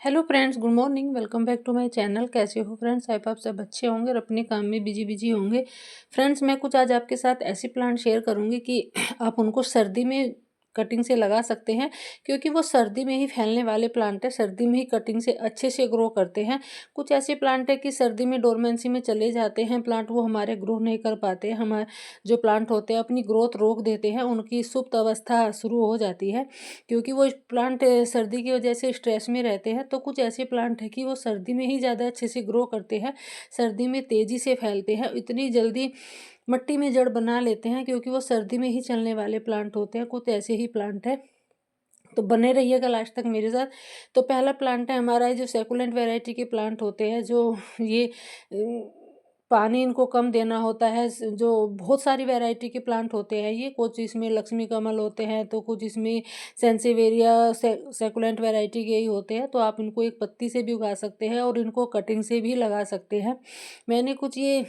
Hello friends, good morning. Welcome back to my channel. कैसे हो friends? I hope आप सब अच्छे होंगे और अपने काम में बिजी बिजी होंगे। फ्रेंड्स, मैं कुछ आज आपके साथ ऐसी प्लांट शेयर करूंगी कि आप उनको सर्दी में कटिंग से लगा सकते हैं, क्योंकि वो सर्दी में ही फैलने वाले प्लांट है। सर्दी में ही कटिंग से अच्छे से ग्रो करते हैं। कुछ ऐसे प्लांट है कि सर्दी में डोरमेंसी में चले जाते हैं प्लांट, वो हमारे ग्रो नहीं कर पाते। हमारे जो प्लांट होते हैं अपनी ग्रोथ रोक देते हैं, उनकी सुप्त अवस्था शुरू हो जाती है, क्योंकि वो प्लांट सर्दी की वजह से स्ट्रेस में रहते हैं। तो कुछ ऐसे प्लांट हैं कि वो सर्दी में ही ज़्यादा अच्छे से ग्रो करते हैं, सर्दी में तेज़ी से फैलते हैं, इतनी जल्दी मिट्टी में जड़ बना लेते हैं, क्योंकि वो सर्दी में ही चलने वाले प्लांट होते हैं। कुछ ऐसे ही प्लांट है, तो बने रहिएगा लास्ट तक मेरे साथ। तो पहला प्लांट है हमारा, जो सेकुलेंट वैरायटी के प्लांट होते हैं, जो ये पानी इनको कम देना होता है। जो बहुत सारी वैरायटी के प्लांट होते हैं ये, कुछ इसमें लक्ष्मी कमल होते हैं, तो कुछ इसमें सेंसेवेरिया सेकुलेंट वैरायटी के ही होते हैं। तो आप इनको एक पत्ती से भी उगा सकते हैं और इनको कटिंग से भी लगा सकते हैं। मैंने कुछ ये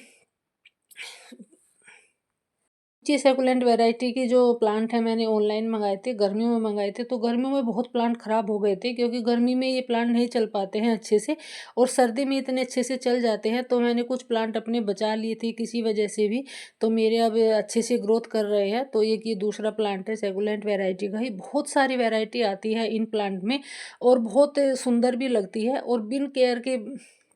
सेकुलेंट वैरायटी की जो प्लांट है मैंने ऑनलाइन मंगाए थे, गर्मियों में मंगाए थे। तो गर्मियों में बहुत प्लांट ख़राब हो गए थे, क्योंकि गर्मी में ये प्लांट नहीं चल पाते हैं अच्छे से, और सर्दी में इतने अच्छे से चल जाते हैं। तो मैंने कुछ प्लांट अपने बचा लिए थे किसी वजह से भी, तो मेरे अब अच्छे से ग्रोथ कर रहे हैं। तो ये दूसरा प्लांट है सेकुलेंट वैरायटी का ही। बहुत सारी वैरायटी आती है इन प्लांट में, और बहुत सुंदर भी लगती है, और बिन केयर के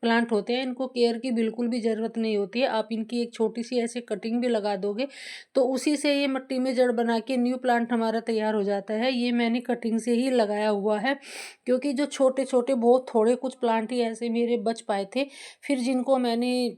प्लांट होते हैं। इनको केयर की बिल्कुल भी ज़रूरत नहीं होती है। आप इनकी एक छोटी सी ऐसे कटिंग भी लगा दोगे तो उसी से ये मिट्टी में जड़ बना के न्यू प्लांट हमारा तैयार हो जाता है। ये मैंने कटिंग से ही लगाया हुआ है, क्योंकि जो छोटे छोटे बहुत थोड़े कुछ प्लांट ही ऐसे मेरे बच पाए थे, फिर जिनको मैंने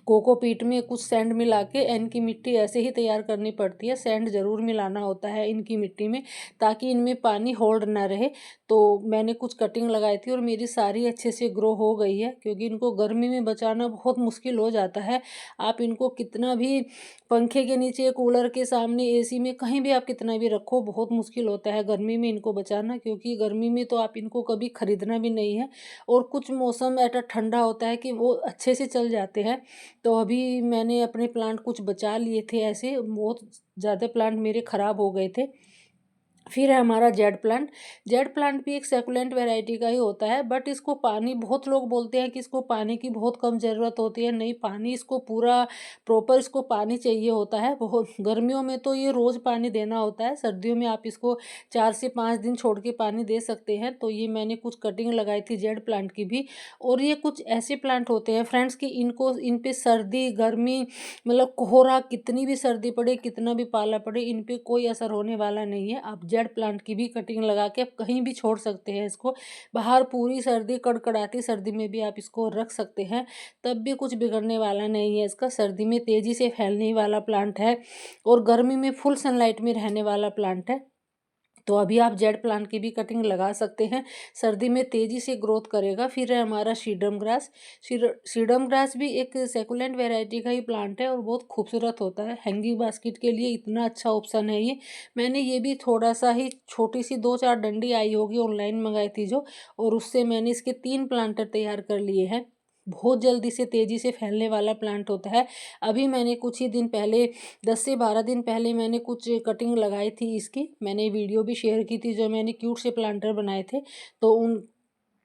कोकोपीट में कुछ सैंड मिला के, इनकी मिट्टी ऐसे ही तैयार करनी पड़ती है। सैंड ज़रूर मिलाना होता है इनकी मिट्टी में, ताकि इनमें पानी होल्ड ना रहे। तो मैंने कुछ कटिंग लगाई थी और मेरी सारी अच्छे से ग्रो हो गई है, क्योंकि इनको गर्मी में बचाना बहुत मुश्किल हो जाता है। आप इनको कितना भी पंखे के नीचे, कूलर के सामने, एसी में, कहीं भी आप कितना भी रखो, बहुत मुश्किल होता है गर्मी में इनको बचाना, क्योंकि गर्मी में तो आप इनको कभी खरीदना भी नहीं है। और कुछ मौसम ऐसा ठंडा होता है कि वो अच्छे से चल जाते हैं। तो अभी मैंने अपने प्लांट कुछ बचा लिए थे ऐसे, बहुत ज़्यादा प्लांट मेरे ख़राब हो गए थे। फिर है हमारा जेड प्लांट। जेड प्लांट भी एक सेकुलेंट वैरायटी का ही होता है, बट इसको पानी, बहुत लोग बोलते हैं कि इसको पानी की बहुत कम ज़रूरत होती है। नहीं, पानी इसको पूरा प्रॉपर इसको पानी चाहिए होता है बहुत। गर्मियों में तो ये रोज़ पानी देना होता है, सर्दियों में आप इसको 4 से 5 दिन छोड़ के पानी दे सकते हैं। तो ये मैंने कुछ कटिंग लगाई थी जेड प्लांट की भी। और ये कुछ ऐसे प्लांट होते हैं फ्रेंड्स कि इनको, इन पे सर्दी गर्मी, मतलब कोहरा, कितनी भी सर्दी पड़े, कितना भी पाला पड़े, इन पे कोई असर होने वाला नहीं है। आप जेड प्लांट की भी कटिंग लगा के आप कहीं भी छोड़ सकते हैं इसको। बाहर पूरी सर्दी, कड़कड़ाती सर्दी में भी आप इसको रख सकते हैं, तब भी कुछ बिगड़ने वाला नहीं है इसका। सर्दी में तेज़ी से फैलने वाला प्लांट है, और गर्मी में फुल सनलाइट में रहने वाला प्लांट है। तो अभी आप जेड प्लांट की भी कटिंग लगा सकते हैं, सर्दी में तेज़ी से ग्रोथ करेगा। फिर है हमारा सीडम ग्रास। सीडम ग्रास भी एक सेकुलेंट वैरायटी का ही प्लांट है, और बहुत खूबसूरत होता है। हैंगिंग बास्केट के लिए इतना अच्छा ऑप्शन है ये। मैंने ये भी थोड़ा सा ही, छोटी सी 2-4 डंडी आई होगी, ऑनलाइन मंगाई थी जो, और उससे मैंने इसके 3 प्लांटर तैयार कर लिए हैं। बहुत जल्दी से तेज़ी से फैलने वाला प्लांट होता है। अभी मैंने कुछ ही दिन पहले, 10 से 12 दिन पहले मैंने कुछ कटिंग लगाई थी इसकी। मैंने वीडियो भी शेयर की थी, जो मैंने क्यूट से प्लांटर बनाए थे, तो उन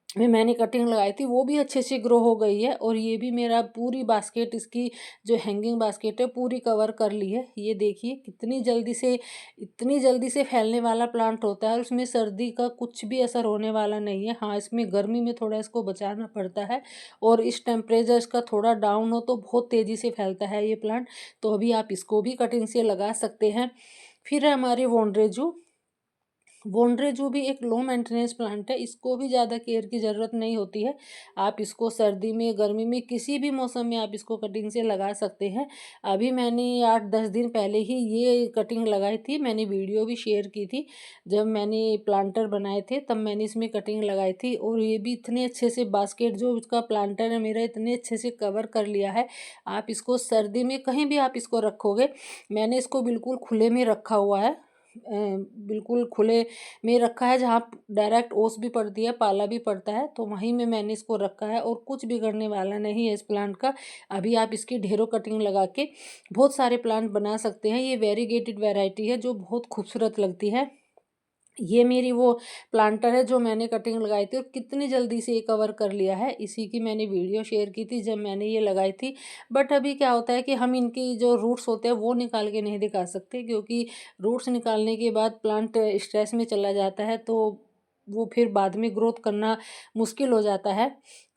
में मैंने कटिंग लगाई थी, वो भी अच्छे से ग्रो हो गई है। और ये भी मेरा पूरी बास्केट, इसकी जो हैंगिंग बास्केट है, पूरी कवर कर ली है। ये देखिए कितनी जल्दी से, इतनी जल्दी से फैलने वाला प्लांट होता है, और उसमें सर्दी का कुछ भी असर होने वाला नहीं है। हाँ, इसमें गर्मी में थोड़ा इसको बचाना पड़ता है, और इस टेम्परेचर इसका थोड़ा डाउन हो तो बहुत तेज़ी से फैलता है ये प्लांट। तो अभी आप इसको भी कटिंग से लगा सकते हैं। फिर है हमारी वोंड्रेजू। वोंड्रेजू भी एक लो मेंटेनेंस प्लांट है, इसको भी ज़्यादा केयर की ज़रूरत नहीं होती है। आप इसको सर्दी में, गर्मी में, किसी भी मौसम में आप इसको कटिंग से लगा सकते हैं। अभी मैंने 8-10 दिन पहले ही ये कटिंग लगाई थी, मैंने वीडियो भी शेयर की थी। जब मैंने प्लांटर बनाए थे तब मैंने इसमें कटिंग लगाई थी, और ये भी इतने अच्छे से बास्केट, जो इसका प्लांटर है मेरा, इतने अच्छे से कवर कर लिया है। आप इसको सर्दी में कहीं भी आप इसको रखोगे, मैंने इसको बिल्कुल खुले में रखा हुआ है, बिल्कुल खुले में रखा है, जहाँ डायरेक्ट ओस भी पड़ती है, पाला भी पड़ता है, तो वहीं में मैंने इसको रखा है, और कुछ बिगड़ने वाला नहीं है इस प्लांट का। अभी आप इसकी ढेरों कटिंग लगा के बहुत सारे प्लांट बना सकते हैं। ये वेरीगेटेड वैरायटी है, जो बहुत खूबसूरत लगती है। ये मेरी वो प्लांटर है जो मैंने कटिंग लगाई थी और कितनी जल्दी से ये कवर कर लिया है, इसी की मैंने वीडियो शेयर की थी जब मैंने ये लगाई थी। बट अभी क्या होता है कि हम इनकी जो रूट्स होते हैं वो निकाल के नहीं दिखा सकते, क्योंकि रूट्स निकालने के बाद प्लांट स्ट्रेस में चला जाता है, तो वो फिर बाद में ग्रोथ करना मुश्किल हो जाता है।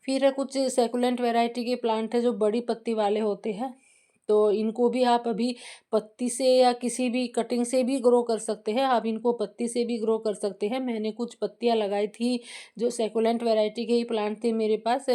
फिर कुछ सेकुलेंट वैरायटी के प्लांट है जो बड़ी पत्ती वाले होते हैं, तो इनको भी आप अभी पत्ती से या किसी भी कटिंग से भी ग्रो कर सकते हैं। आप इनको पत्ती से भी ग्रो कर सकते हैं। मैंने कुछ पत्तियां लगाई थी जो सेकुलेंट वैरायटी के ही प्लांट थे मेरे पास।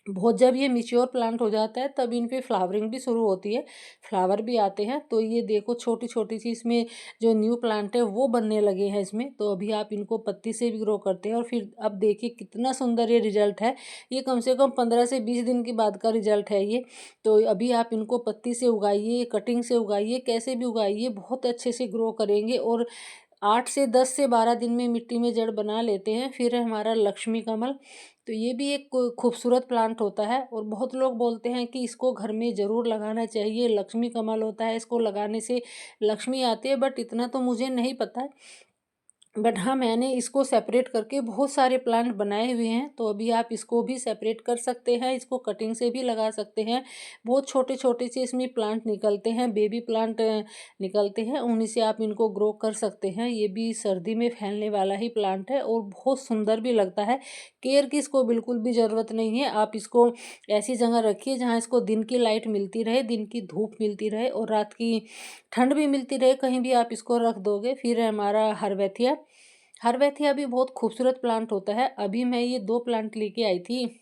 बहुत जब ये मैच्योर प्लांट हो जाता है तब इन पे फ्लावरिंग भी शुरू होती है, फ्लावर भी आते हैं। तो ये देखो छोटी छोटी सी इसमें जो न्यू प्लांट है वो बनने लगे हैं इसमें। तो अभी आप इनको पत्ती से भी ग्रो करते हैं और फिर अब देखिए कितना सुंदर ये रिजल्ट है। ये कम से कम 15 से 20 दिन के बाद का रिजल्ट है ये। तो अभी आप इनको पत्ती से उगाइए, कटिंग से उगाइए, कैसे भी उगाइए, बहुत अच्छे से ग्रो करेंगे। और 8 से 10 से 12 दिन में मिट्टी में जड़ बना लेते हैं। फिर है हमारा लक्ष्मी कमल। तो ये भी एक खूबसूरत प्लांट होता है और बहुत लोग बोलते हैं कि इसको घर में ज़रूर लगाना चाहिए। लक्ष्मी कमल होता है, इसको लगाने से लक्ष्मी आती है, बट इतना तो मुझे नहीं पता है। बट हाँ, मैंने इसको सेपरेट करके बहुत सारे प्लांट बनाए हुए हैं। तो अभी आप इसको भी सेपरेट कर सकते हैं, इसको कटिंग से भी लगा सकते हैं। बहुत छोटे छोटे से इसमें प्लांट निकलते हैं, बेबी प्लांट निकलते हैं, उन्हीं से आप इनको ग्रो कर सकते हैं। ये भी सर्दी में फैलने वाला ही प्लांट है और बहुत सुंदर भी लगता है। केयर की इसको बिल्कुल भी ज़रूरत नहीं है। आप इसको ऐसी जगह रखिए जहाँ इसको दिन की लाइट मिलती रहे, दिन की धूप मिलती रहे और रात की ठंड भी मिलती रहे, कहीं भी आप इसको रख दोगे। फिर है हमारा हरवेथिया। हरवेथिया भी बहुत खूबसूरत प्लांट होता है। अभी मैं ये 2 प्लांट लेके आई थी,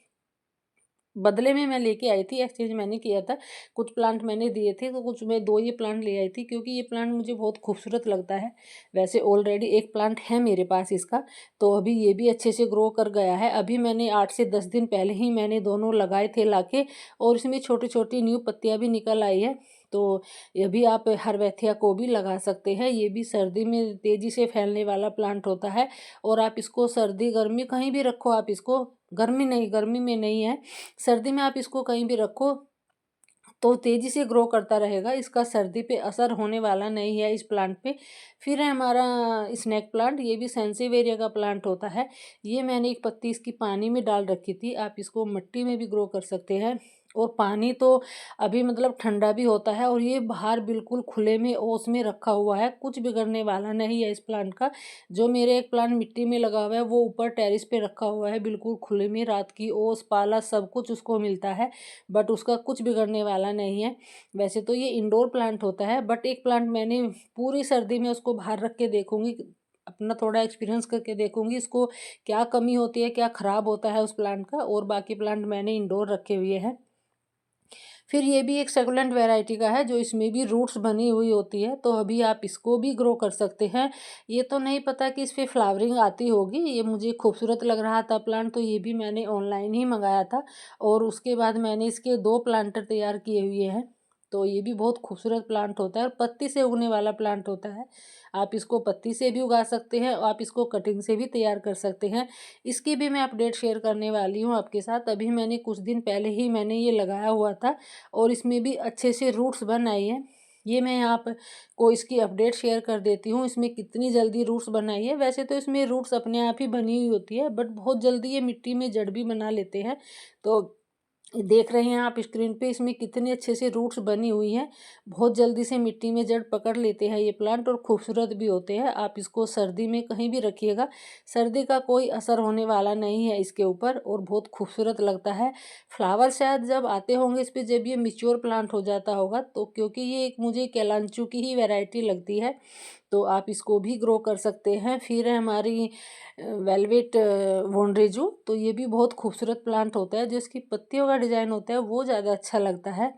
बदले में मैं लेके आई थी, एक्सचेंज मैंने किया था। कुछ प्लांट मैंने दिए थे, तो कुछ मैं 2 ये प्लांट ले आई थी, क्योंकि ये प्लांट मुझे बहुत खूबसूरत लगता है। वैसे ऑलरेडी एक प्लांट है मेरे पास इसका, तो अभी ये भी अच्छे से ग्रो कर गया है। अभी मैंने 8 से 10 दिन पहले ही मैंने दोनों लगाए थे लाके, और इसमें छोटी-छोटी न्यू पत्तियाँ भी निकल आई है। तो ये भी आप हरवेथिया को भी लगा सकते हैं। ये भी सर्दी में तेज़ी से फैलने वाला प्लांट होता है और आप इसको सर्दी, गर्मी कहीं भी रखो आप इसको, गर्मी में नहीं है, सर्दी में आप इसको कहीं भी रखो तो तेज़ी से ग्रो करता रहेगा। इसका सर्दी पे असर होने वाला नहीं है इस प्लांट पे। फिर है हमारा स्नेक प्लांट। ये भी सेंसिवेरिया का प्लांट होता है। ये मैंने एक पत्ती इसकी पानी में डाल रखी थी। आप इसको मिट्टी में भी ग्रो कर सकते हैं। और पानी तो अभी मतलब ठंडा भी होता है और ये बाहर बिल्कुल खुले में ओस में रखा हुआ है, कुछ बिगड़ने वाला नहीं है इस प्लांट का। जो मेरे एक प्लांट मिट्टी में लगा हुआ है वो ऊपर टेरेस पे रखा हुआ है बिल्कुल खुले में, रात की ओस पाला सब कुछ उसको मिलता है, बट उसका कुछ बिगड़ने वाला नहीं है। वैसे तो ये इंडोर प्लांट होता है, बट एक प्लांट मैंने पूरी सर्दी में उसको बाहर रख के देखूंगी, अपना थोड़ा एक्सपीरियंस करके देखूंगी इसको क्या कमी होती है, क्या खराब होता है उस प्लांट का। और बाकी प्लांट मैंने इंडोर रखे हुए हैं। फिर ये भी एक सेकुलेंट वैरायटी का है जो इसमें भी रूट्स बनी हुई होती है, तो अभी आप इसको भी ग्रो कर सकते हैं। ये तो नहीं पता कि इस पे फ्लावरिंग आती होगी, ये मुझे खूबसूरत लग रहा था प्लांट, तो ये भी मैंने ऑनलाइन ही मंगाया था। और उसके बाद मैंने इसके 2 प्लांटर तैयार किए हुए हैं। तो ये भी बहुत खूबसूरत प्लांट होता है और पत्ती से उगने वाला प्लांट होता है। आप इसको पत्ती से भी उगा सकते हैं और आप इसको कटिंग से भी तैयार कर सकते हैं। इसकी भी मैं अपडेट शेयर करने वाली हूँ आपके साथ। अभी मैंने कुछ दिन पहले ही मैंने ये लगाया हुआ था और इसमें भी अच्छे से रूट्स बन आई है। ये मैं यहाँ पर को इसकी अपडेट शेयर कर देती हूँ, इसमें कितनी जल्दी रूट्स बन आई है। वैसे तो इसमें रूट्स अपने आप ही बनी हुई होती है, बट बहुत जल्दी ये मिट्टी में जड़ भी बना लेते हैं। तो देख रहे हैं आप स्क्रीन पे इसमें कितने अच्छे से रूट्स बनी हुई हैं। बहुत जल्दी से मिट्टी में जड़ पकड़ लेते हैं ये प्लांट और खूबसूरत भी होते हैं। आप इसको सर्दी में कहीं भी रखिएगा, सर्दी का कोई असर होने वाला नहीं है इसके ऊपर और बहुत खूबसूरत लगता है। फ्लावर शायद जब आते होंगे इस पे जब ये मिच्योर प्लांट हो जाता होगा, तो क्योंकि ये एक मुझे कैलांचू की ही वैरायटी लगती है, तो आप इसको भी ग्रो कर सकते हैं। फिर है हमारी वेलवेट वोनरेजू। तो ये भी बहुत खूबसूरत प्लांट होता है, जो इसकी पत्तियों का डिज़ाइन होता है वो ज़्यादा अच्छा लगता है।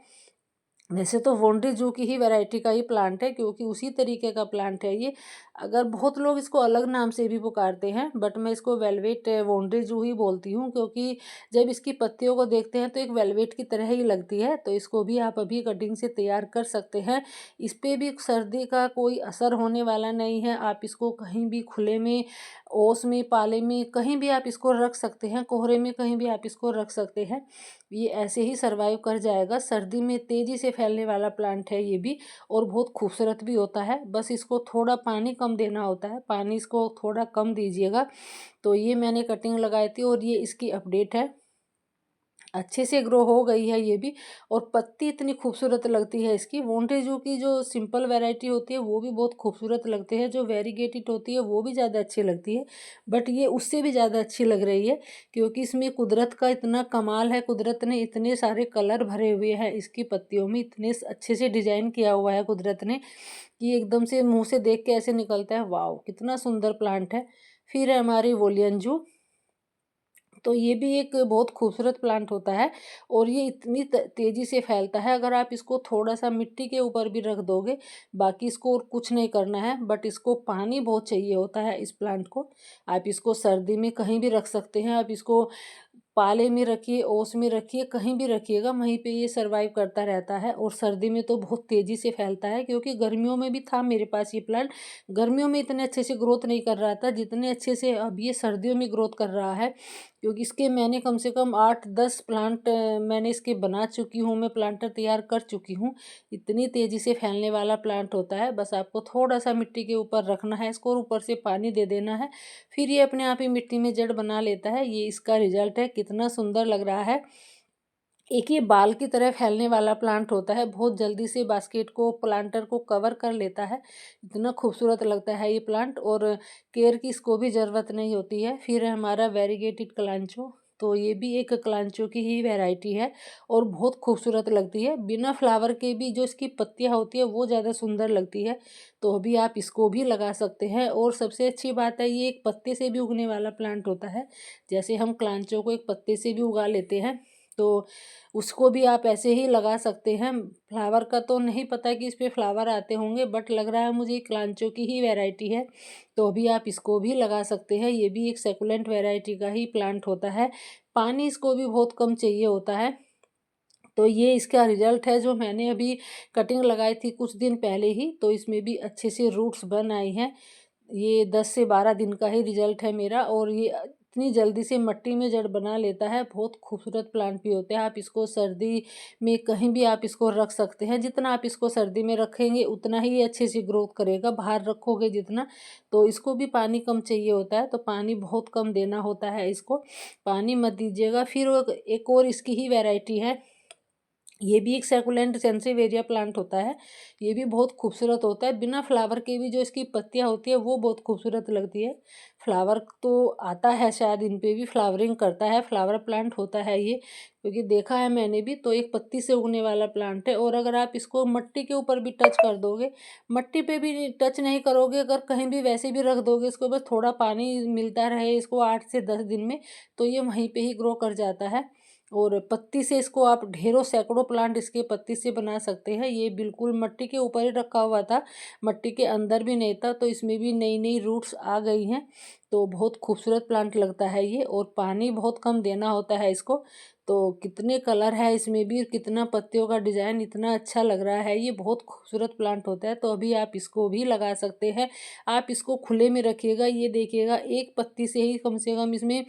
वैसे तो वोंड्री जू की ही वैरायटी का ही प्लांट है, क्योंकि उसी तरीके का प्लांट है ये। अगर बहुत लोग इसको अलग नाम से भी पुकारते हैं, बट मैं इसको वेलवेट वोंड्री जू ही बोलती हूँ, क्योंकि जब इसकी पत्तियों को देखते हैं तो एक वेलवेट की तरह ही लगती है। तो इसको भी आप अभी कटिंग से तैयार कर सकते हैं। इस पे भी सर्दी का कोई असर होने वाला नहीं है। आप इसको कहीं भी खुले में, ओस में, पाले में, कहीं भी आप इसको रख सकते हैं, कोहरे में कहीं भी आप इसको रख सकते हैं। ये ऐसे ही सरवाइव कर जाएगा। सर्दी में तेज़ी से फैलने वाला प्लांट है ये भी और बहुत खूबसूरत भी होता है। बस इसको थोड़ा पानी कम कम देना होता है, पानी इसको थोड़ा कम दीजिएगा। तो ये मैंने कटिंग लगाई थी और ये इसकी अपडेट है। अच्छे से ग्रो हो गई है ये भी, और पत्ती इतनी खूबसूरत लगती है इसकी। मोंटेजू की जो सिंपल वैरायटी होती है वो भी बहुत खूबसूरत लगते हैं, जो वेरीगेटेड होती है वो भी ज़्यादा अच्छी लगती है, बट ये उससे भी ज़्यादा अच्छी लग रही है क्योंकि इसमें कुदरत का इतना कमाल है। कुदरत ने इतने सारे कलर भरे हुए हैं इसकी पत्तियों में, इतने अच्छे से डिजाइन किया हुआ है कुदरत ने कि एकदम से मुंह से देख के ऐसे निकलता है वाओ कितना सुंदर प्लांट है। फिर है हमारी वोलियंजू। तो ये भी एक बहुत खूबसूरत प्लांट होता है और ये इतनी तेज़ी से फैलता है, अगर आप इसको थोड़ा-सा मिट्टी के ऊपर भी रख दोगे, बाकी इसको और कुछ नहीं करना है, बट इसको पानी बहुत चाहिए होता है इस प्लांट को। आप इसको सर्दी में कहीं भी रख सकते हैं, आप इसको पाले में रखिए, ओस में रखिए, कहीं भी रखिएगा, वहीं पे ये सर्वाइव करता रहता है। और सर्दी में तो बहुत तेज़ी से फैलता है क्योंकि गर्मियों में भी था मेरे पास ये प्लांट, गर्मियों में इतने अच्छे से ग्रोथ नहीं कर रहा था जितने अच्छे से अब ये सर्दियों में ग्रोथ कर रहा है। क्योंकि इसके मैंने कम से कम 8-10 प्लांट मैंने इसके बना चुकी हूँ, मैं प्लांटर तैयार कर चुकी हूँ। इतनी तेज़ी से फैलने वाला प्लांट होता है, बस आपको थोड़ा-सा मिट्टी के ऊपर रखना है इसको और ऊपर से पानी दे देना है, फिर ये अपने आप ही मिट्टी में जड़ बना लेता है। ये इसका रिज़ल्ट है, कितना सुंदर लग रहा है। एक ये बाल की तरह फैलने वाला प्लांट होता है, बहुत जल्दी से बास्केट को, प्लांटर को कवर कर लेता है। इतना खूबसूरत लगता है ये प्लांट और केयर की इसको भी ज़रूरत नहीं होती है। फिर है हमारा वेरीगेटेड कलांचो। तो ये भी एक कलांचो की ही वैरायटी है और बहुत खूबसूरत लगती है। बिना फ्लावर के भी जो इसकी पत्तियाँ होती है वो ज़्यादा सुंदर लगती है। तो अभी आप इसको भी लगा सकते हैं और सबसे अच्छी बात है ये एक पत्ते से भी उगने वाला प्लांट होता है। जैसे हम कलांचो को एक पत्ते से भी उगा लेते हैं, तो उसको भी आप ऐसे ही लगा सकते हैं। फ्लावर का तो नहीं पता कि इस पे फ्लावर आते होंगे, बट लग रहा है मुझे ये क्लांचो की ही वैरायटी है, तो अभी आप इसको भी लगा सकते हैं। ये भी एक सेकुलेंट वैरायटी का ही प्लांट होता है। पानी इसको भी बहुत कम चाहिए होता है। तो ये इसका रिजल्ट है जो मैंने अभी कटिंग लगाई थी कुछ दिन पहले ही, तो इसमें भी अच्छे से रूट्स बन आई हैं। ये 10 से 12 दिन का ही रिजल्ट है मेरा और ये इतनी जल्दी से मिट्टी में जड़ बना लेता है। बहुत खूबसूरत प्लांट भी होते हैं। आप इसको सर्दी में कहीं भी आप इसको रख सकते हैं। जितना आप इसको सर्दी में रखेंगे उतना ही ये अच्छे से ग्रोथ करेगा। बाहर रखोगे जितना, तो इसको भी पानी कम चाहिए होता है, तो पानी बहुत कम देना होता है इसको। पानी मत दीजिएगा। फिर वो एक और इसकी ही वैरायटी है, ये भी एक सैकुलेंट सेंसेवेरिया प्लांट होता है। ये भी बहुत खूबसूरत होता है। बिना फ्लावर के भी जो इसकी पत्तियाँ होती है वो बहुत खूबसूरत लगती है। फ्लावर तो आता है शायद इन पे भी, फ्लावरिंग करता है, फ्लावर प्लांट होता है ये, क्योंकि देखा है मैंने भी। तो एक पत्ती से उगने वाला प्लांट है और अगर आप इसको मिट्टी के ऊपर भी टच कर दोगे, मिट्टी पे भी टच नहीं करोगे, अगर कहीं भी वैसे भी रख दोगे इसको, बस थोड़ा पानी मिलता रहे इसको 8 से 10 दिन में, तो ये वहीं पे ही ग्रो कर जाता है। और पत्ती से इसको आप ढेरों सैकड़ों प्लांट इसके पत्ती से बना सकते हैं। ये बिल्कुल मिट्टी के ऊपर ही रखा हुआ था, मिट्टी के अंदर भी नहीं था, तो इसमें भी नई नई रूट्स आ गई हैं। तो बहुत खूबसूरत प्लांट लगता है ये और पानी बहुत कम देना होता है इसको। तो कितने कलर है इसमें भी, कितना पत्तियों का डिज़ाइन इतना अच्छा लग रहा है, ये बहुत खूबसूरत प्लांट होता है। तो अभी आप इसको भी लगा सकते हैं। आप इसको खुले में रखिएगा, ये देखिएगा एक पत्ती से ही कम से कम इसमें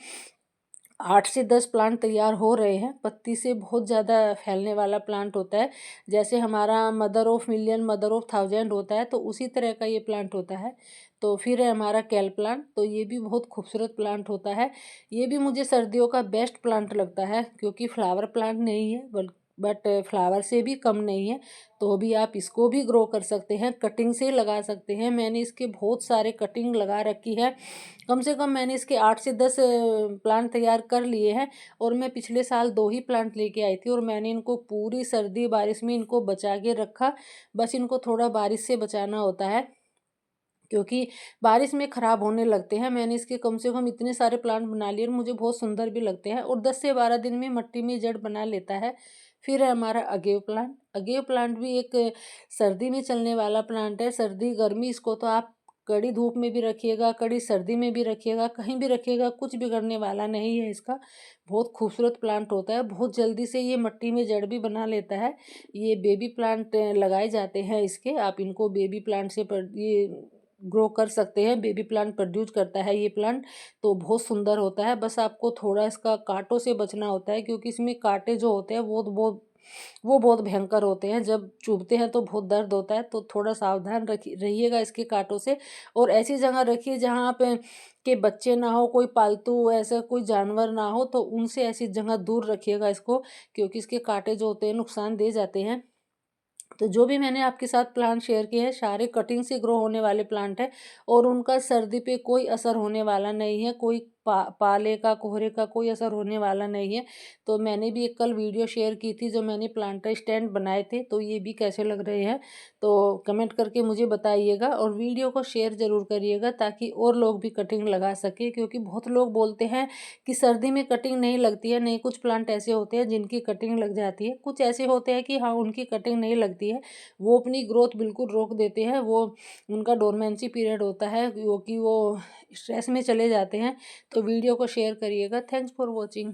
8 से 10 प्लांट तैयार हो रहे हैं। पत्ती से बहुत ज़्यादा फैलने वाला प्लांट होता है। जैसे हमारा mother of million, mother of thousand होता है, तो उसी तरह का ये प्लांट होता है। तो फिर है हमारा केल प्लांट, तो ये भी बहुत खूबसूरत प्लांट होता है। ये भी मुझे सर्दियों का बेस्ट प्लांट लगता है क्योंकि फ्लावर प्लांट नहीं है, बट फ्लावर से भी कम नहीं है। तो अभी आप इसको भी ग्रो कर सकते हैं, कटिंग से लगा सकते हैं। मैंने इसके बहुत सारे कटिंग लगा रखी है, कम से कम मैंने इसके 8 से 10 प्लांट तैयार कर लिए हैं। और मैं पिछले साल 2 ही प्लांट लेके आई थी और मैंने इनको पूरी सर्दी बारिश में इनको बचा के रखा। बस इनको थोड़ा बारिश से बचाना होता है क्योंकि बारिश में ख़राब होने लगते हैं। मैंने इसके कम से कम इतने सारे प्लांट बना लिए और मुझे बहुत सुंदर भी लगते हैं और 10 से 12 दिन में मिट्टी में जड़ बना लेता है। फिर है हमारा अगेव प्लांट। अगेव प्लांट भी एक सर्दी में चलने वाला प्लांट है। सर्दी गर्मी इसको तो आप कड़ी धूप में भी रखिएगा, कड़ी सर्दी में भी रखिएगा, कहीं भी रखिएगा, कुछ बिगड़ने वाला नहीं है इसका। बहुत खूबसूरत प्लांट होता है, बहुत जल्दी से ये मिट्टी में जड़ भी बना लेता है। ये बेबी प्लांट लगाए जाते हैं इसके, आप इनको बेबी प्लांट से ये ग्रो कर सकते हैं। बेबी प्लांट प्रोड्यूस करता है ये प्लांट, तो बहुत सुंदर होता है। बस आपको थोड़ा इसका कांटों से बचना होता है क्योंकि इसमें कांटे जो होते हैं वो वो बहुत भयंकर होते हैं, जब चुभते हैं तो बहुत दर्द होता है। तो थोड़ा सावधान रहिएगा इसके कांटों से, और ऐसी जगह रखिए जहाँ पे के बच्चे ना हो, कोई पालतू ऐसा कोई जानवर ना हो, तो उनसे ऐसी जगह दूर रखिएगा इसको, क्योंकि इसके कांटे जो होते हैं नुकसान दे जाते हैं। तो जो भी मैंने आपके साथ प्लांट शेयर किए हैं सारे कटिंग से ग्रो होने वाले प्लांट हैं, और उनका सर्दी पे कोई असर होने वाला नहीं है, कोई पाले का कोहरे का कोई असर होने वाला नहीं है। तो मैंने भी एक कल वीडियो शेयर की थी, जो मैंने प्लांटर स्टैंड बनाए थे, तो ये भी कैसे लग रहे हैं तो कमेंट करके मुझे बताइएगा, और वीडियो को शेयर ज़रूर करिएगा ताकि और लोग भी कटिंग लगा सके, क्योंकि बहुत लोग बोलते हैं कि सर्दी में कटिंग नहीं लगती है। नहीं, कुछ प्लांट ऐसे होते हैं जिनकी कटिंग लग जाती है, कुछ ऐसे होते हैं कि हाँ उनकी कटिंग नहीं लगती है, वो अपनी ग्रोथ बिल्कुल रोक देते हैं। वो उनका डोरमेंसी पीरियड होता है, क्योंकि वो स्ट्रेस में चले जाते हैं। तो वीडियो को शेयर करिएगा। Thanks for watching.